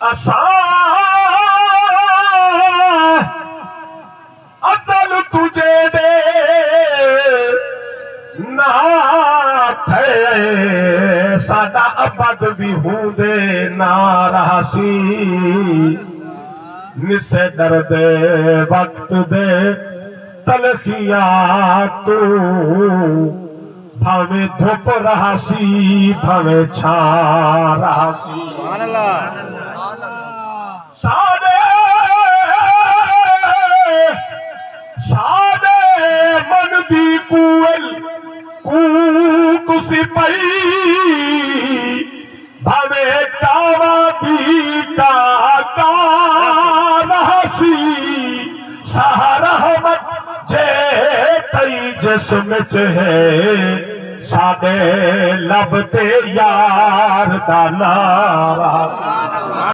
असा असल तुझे दे ना थे साडा अबद भी हूंदे ना रहसी निसे दर्द वक्त दे तलखिया तू भावे धूप रहसी भावे छा रहसी साडे साडे मन दी कुल कुसी पई भावे कावा भी का रहसी सहरहमत जे तई जिस्म च है साडे लब ते यार दा नाम रहसी।